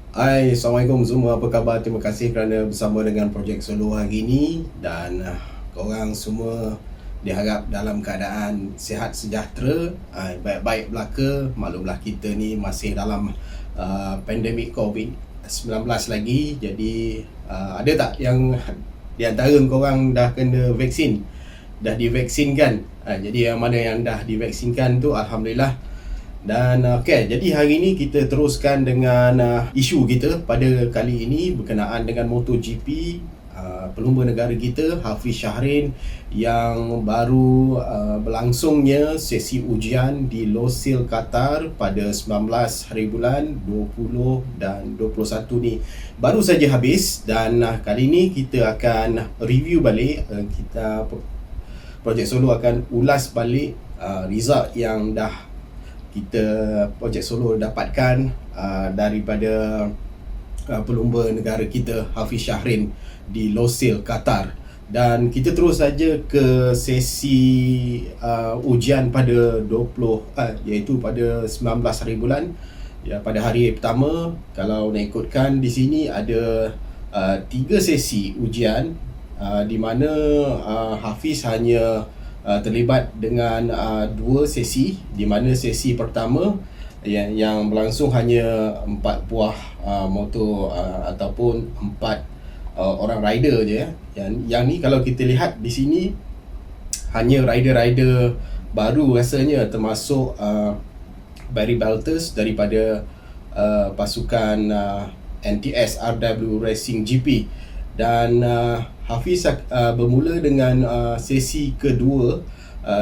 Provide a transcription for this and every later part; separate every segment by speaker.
Speaker 1: Hai, Assalamualaikum semua, apa khabar? Terima kasih kerana bersama dengan Projek Solo hari ini. Dan korang semua diharap dalam keadaan sihat sejahtera, baik-baik belaka. Maklumlah kita ni masih dalam pandemik COVID-19 lagi. Jadi ada tak yang di antara korang dah kena vaksin? Dah divaksinkan? Jadi yang mana yang dah divaksinkan tu, Alhamdulillah. Dan jadi hari ini kita teruskan dengan isu kita pada kali ini berkenaan dengan MotoGP. Pelumba negara kita Hafiz Syahrin yang baru berlangsungnya sesi ujian di Losail Qatar pada 19 hari bulan 20 dan 21 ni baru saja habis. Dan kali ini kita akan review balik, kita Projek Solo akan ulas balik result yang dah kita Projek Solo dapatkan daripada pelumba negara kita Hafiz Syahrin di Losail Qatar. Dan kita terus saja ke sesi ujian pada 20 iaitu pada 19 hari bulan. Ya, pada hari pertama, kalau nak ikutkan di sini ada 3 sesi ujian di mana Hafiz hanya terlibat dengan 2 sesi, di mana sesi pertama yang berlangsung hanya 4 buah motor ataupun 4 orang rider je ya. Yang ni kalau kita lihat di sini hanya rider-rider baru rasanya, termasuk Barry Baltus daripada pasukan NTS RW Racing GP. Dan Hafiz bermula dengan sesi kedua,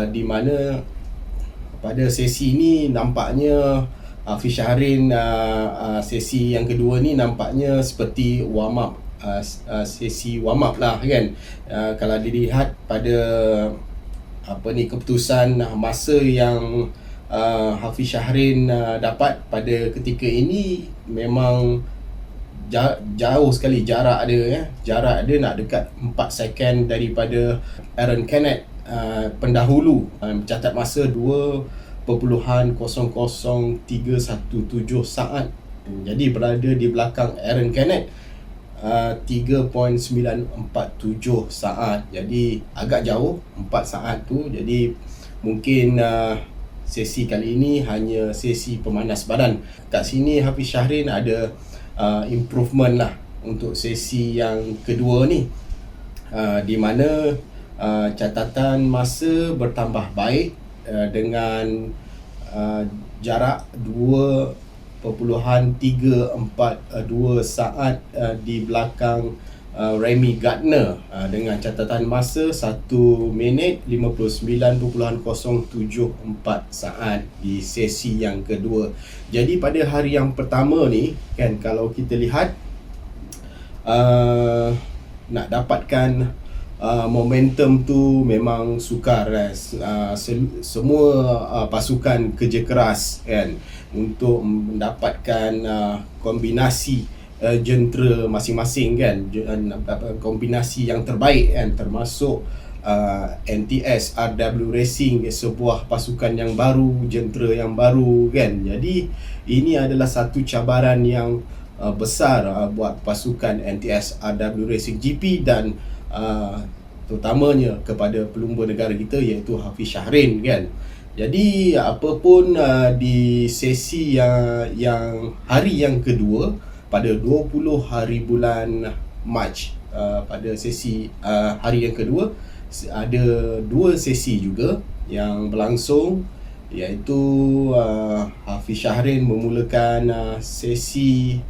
Speaker 1: di mana pada sesi ini nampaknya Hafiz Syahrin sesi yang kedua ni nampaknya seperti warm up, sesi warm up lah kan. Kalau dilihat pada keputusan masa yang Hafiz Syahrin dapat pada ketika ini, memang jauh sekali jarak dia ya. Jarak dia nak dekat 4 second daripada Aaron Canet pendahulu, mencatat masa 2.00317 saat. Jadi berada di belakang Aaron Canet 3.947 saat. Jadi agak jauh 4 saat tu. Jadi mungkin sesi kali ini hanya sesi pemanas badan. Kat sini Hafiz Syahrin ada improvement lah untuk sesi yang kedua ni, di mana catatan masa bertambah baik dengan jarak 2.342 saat di belakang Remy Gardner dengan catatan masa 1 minit 59.074 saat di sesi yang kedua. Jadi pada hari yang pertama ni kan, kalau kita lihat nak dapatkan momentum tu memang sukar semua pasukan kerja keras kan untuk mendapatkan kombinasi jentera masing-masing kan, kombinasi yang terbaik kan, termasuk NTS RW Racing, sebuah pasukan yang baru, jentera yang baru kan. Jadi ini adalah satu cabaran yang besar buat pasukan NTS RW Racing GP dan terutamanya kepada pelumba negara kita iaitu Hafiz Syahrin kan. Jadi apapun di sesi yang hari yang kedua pada 20 hari bulan Mac, pada sesi hari yang kedua ada 2 sesi juga yang berlangsung, iaitu Hafiz Syahrin memulakan sesi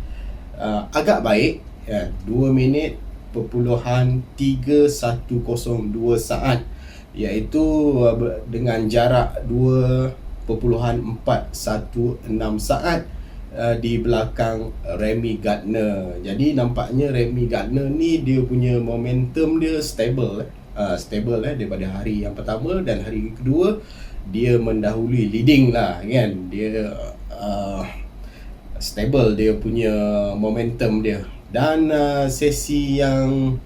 Speaker 1: agak baik ya, 2 minit 3102 saat, iaitu dengan jarak 2.416 saat di belakang Remy Gardner. Jadi nampaknya Remy Gardner ni dia punya momentum dia stable daripada hari yang pertama, dan hari kedua dia mendahului leading lah kan. Dia stable dia punya momentum dia. Dan sesi yang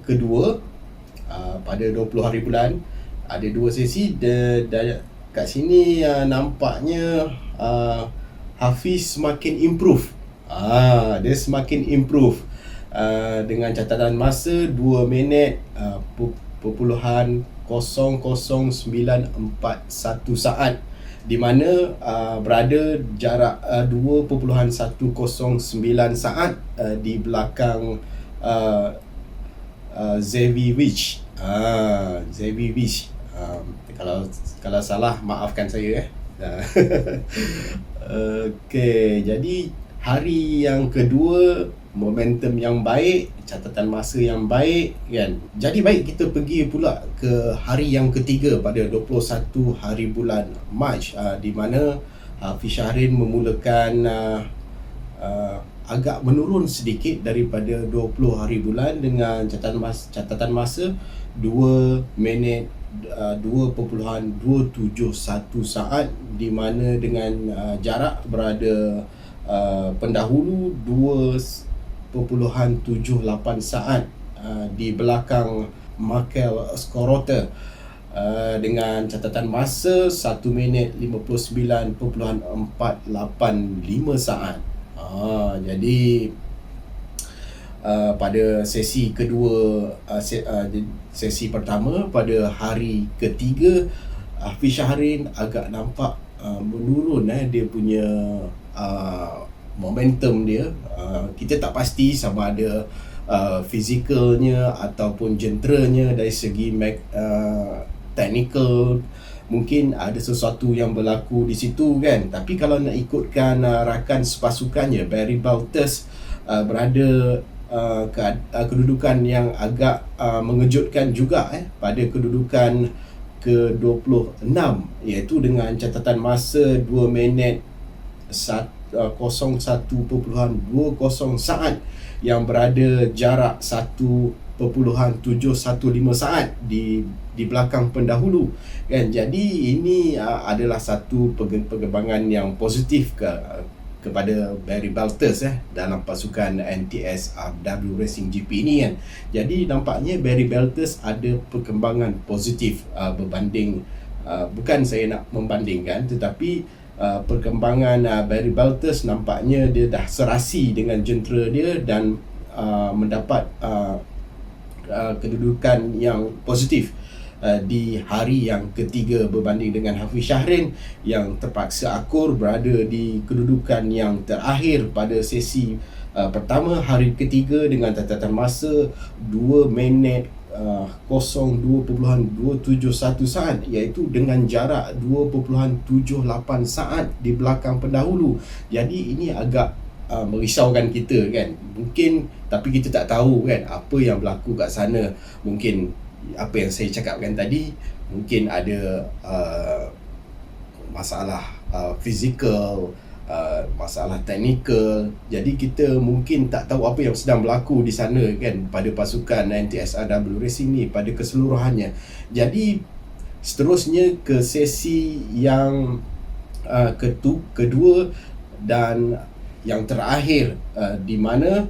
Speaker 1: kedua pada 20 hari bulan ada 2 sesi kat sini nampaknya Hafiz semakin improve. Dia semakin improve dengan catatan masa 2 minit perpuluhan 00941 saat, di mana berada jarak 2.109 saat di belakang Xavier Wich. Xavier Wich. Kalau salah maafkan saya. Okey, jadi hari yang kedua momentum yang baik, catatan masa yang baik kan. Jadi baik kita pergi pula ke hari yang ketiga pada 21 hari bulan Mac, di mana Hafiz Syahrin memulakan agak menurun sedikit daripada 20 hari bulan dengan catatan masa 2 minit 2.271 saat, di mana dengan jarak berada pendahulu 2.78 saat di belakang Michael Skorota dengan catatan masa 1 minit 59.485 saat. Jadi pada sesi kedua, sesi pertama pada hari ketiga, Hafiz Syahrin agak nampak menurun dia punya momentum dia. Kita tak pasti sama ada fizikalnya ataupun jenteranya dari segi technical. Mungkin ada sesuatu yang berlaku di situ kan. Tapi kalau nak ikutkan rakan sepasukannya, Barry Baltus berada kedudukan yang agak mengejutkan juga pada kedudukan ke-26, iaitu dengan catatan masa 2 minit 01.20 saat, yang berada jarak 1.715 saat di belakang pendahulu kan. Jadi ini adalah satu perkembangan yang positif kepada Barry Baltus dalam pasukan NTSRW Racing GP ini kan. Jadi nampaknya Barry Baltus ada perkembangan positif berbanding, bukan saya nak membandingkan, tetapi perkembangan Barry Baltus nampaknya dia dah serasi dengan jentera dia dan mendapat kedudukan yang positif di hari yang ketiga berbanding dengan Hafiz Syahrin yang terpaksa akur berada di kedudukan yang terakhir pada sesi pertama hari ketiga dengan catatan masa 2 minit 02.271 saat, iaitu dengan jarak 2.78 saat di belakang pendahulu. Jadi ini agak merisaukan kita kan. Mungkin, tapi kita tak tahu kan apa yang berlaku kat sana. Mungkin apa yang saya cakapkan tadi, mungkin ada masalah fizikal, masalah teknikal. Jadi kita mungkin tak tahu apa yang sedang berlaku di sana kan pada pasukan NTSRW Racing ni pada keseluruhannya. Jadi seterusnya ke sesi yang kedua dan yang terakhir, di mana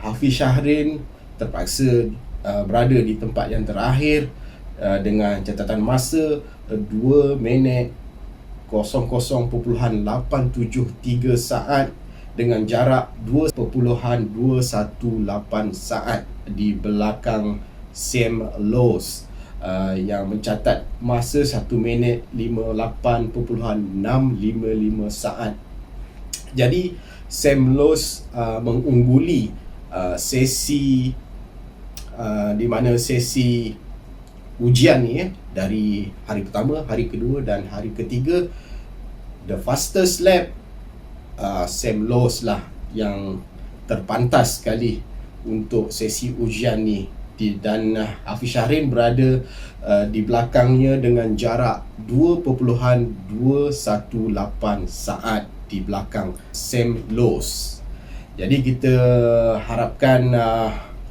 Speaker 1: Hafiz Syahrin terpaksa berada di tempat yang terakhir dengan catatan masa 2 minit 00.873 saat dengan jarak 2.218 saat di belakang Sam Lowe's yang mencatat masa 1 minit 58.655 saat. Jadi Sam Lowe's mengungguli sesi di mana sesi ujian ni dari hari pertama, hari kedua dan hari ketiga. The fastest lap Sam Lowe's lah yang terpantas sekali untuk sesi ujian ni, dan Hafiz Syahrin berada di belakangnya dengan jarak 2.218 saat di belakang Sam Lowe's. Jadi kita harapkan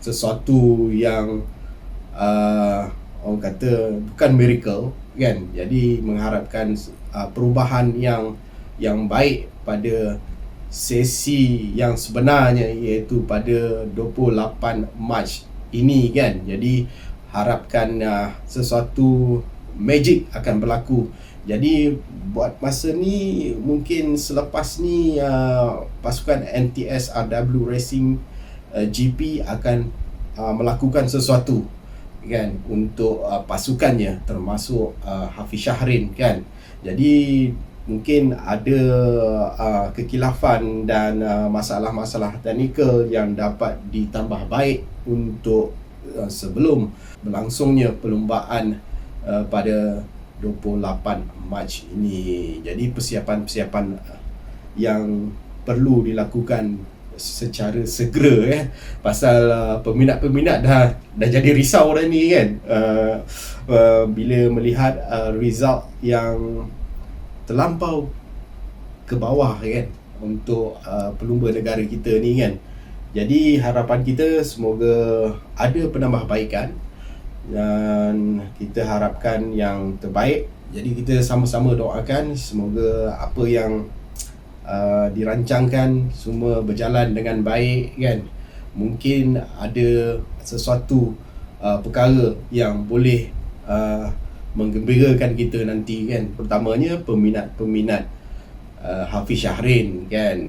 Speaker 1: sesuatu yang orang kata bukan miracle kan. Jadi mengharapkan perubahan yang baik pada sesi yang sebenarnya, iaitu pada 28 Mac ini kan. Jadi harapkan sesuatu magic akan berlaku Jadi buat masa ni mungkin selepas ni pasukan NTS RW Racing GP akan melakukan sesuatu kan untuk pasukannya, termasuk Hafiz Syahrin kan. Jadi mungkin ada kekilafan dan masalah-masalah teknikal yang dapat ditambah baik untuk sebelum berlangsungnya perlumbaan pada 28 Mac ini. Jadi persiapan-persiapan yang perlu dilakukan secara segera pasal peminat-peminat dah jadi risau dah ni kan, bila melihat result yang terlampau ke bawah kan untuk pelumba negara kita ni kan. Jadi harapan kita semoga ada penambahbaikan dan kita harapkan yang terbaik. Jadi kita sama-sama doakan semoga apa yang dirancangkan semua berjalan dengan baik kan. Mungkin ada sesuatu perkara yang boleh menggembirakan kita nanti kan, pertamanya peminat-peminat Hafiz Syahrin kan.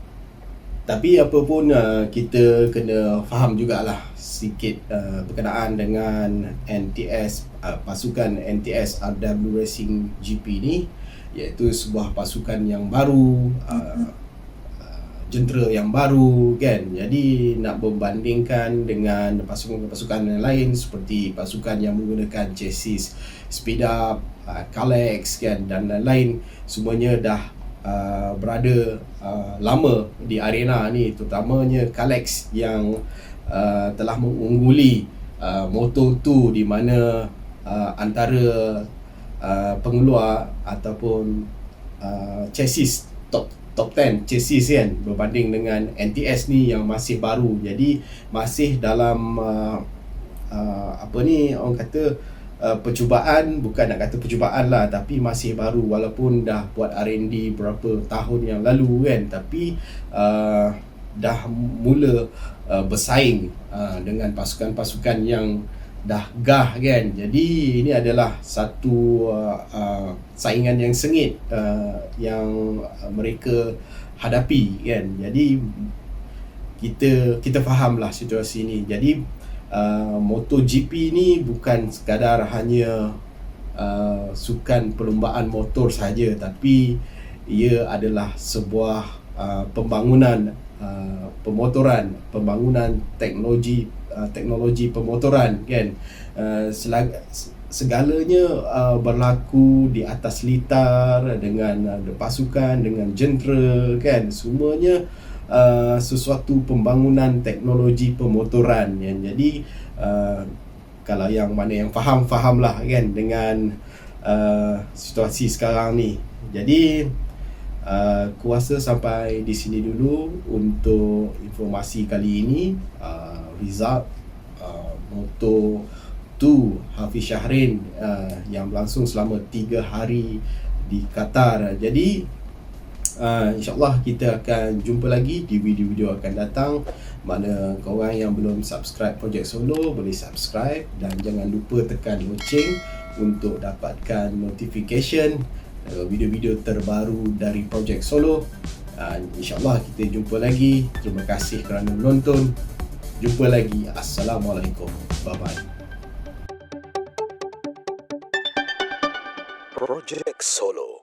Speaker 1: Tapi apa pun kita kena faham jugalah sikit berkenaan dengan NTS, pasukan NTS RW Racing GP ni, iaitu sebuah pasukan yang baru, jentera yang baru kan. Jadi nak berbandingkan dengan pasukan-pasukan yang lain seperti pasukan yang menggunakan chassis speed up, Kalex kan dan lain-lain, semuanya dah berada lama di arena ni, terutamanya Kalex yang telah mengungguli Moto2 di mana antara pengeluar ataupun chassis top 10 chassis kan berbanding dengan NTS ni yang masih baru. Jadi masih dalam apa ni orang kata percubaan, bukan nak kata percubaan lah, tapi masih baru walaupun dah buat R&D berapa tahun yang lalu kan, tapi dah mula bersaing dengan pasukan-pasukan yang dah gah kan. Jadi ini adalah satu saingan yang sengit yang mereka hadapi kan. Jadi kita fahamlah situasi ini. Jadi MotoGP ni bukan sekadar hanya sukan perlumbaan motor saja, tapi ia adalah sebuah pembangunan pemotoran, pembangunan teknologi pemotoran kan. Segalanya berlaku di atas litar dengan pasukan, dengan jentera kan, semuanya sesuatu pembangunan teknologi pemotoran kan. Jadi kalau yang mana yang faham lah kan dengan situasi sekarang ni. Jadi kuasa sampai di sini dulu untuk informasi kali ini. Result Moto2 Hafiz Syahrin yang berlangsung selama 3 hari di Qatar. Jadi InsyaAllah kita akan jumpa lagi di video-video akan datang. Mana korang yang belum subscribe Project Solo boleh subscribe, dan jangan lupa tekan loceng untuk dapatkan notification video-video terbaru dari Project Solo. InsyaAllah kita jumpa lagi. Terima kasih kerana menonton. Jumpa lagi. Assalamualaikum. Bye-bye. Project Solo.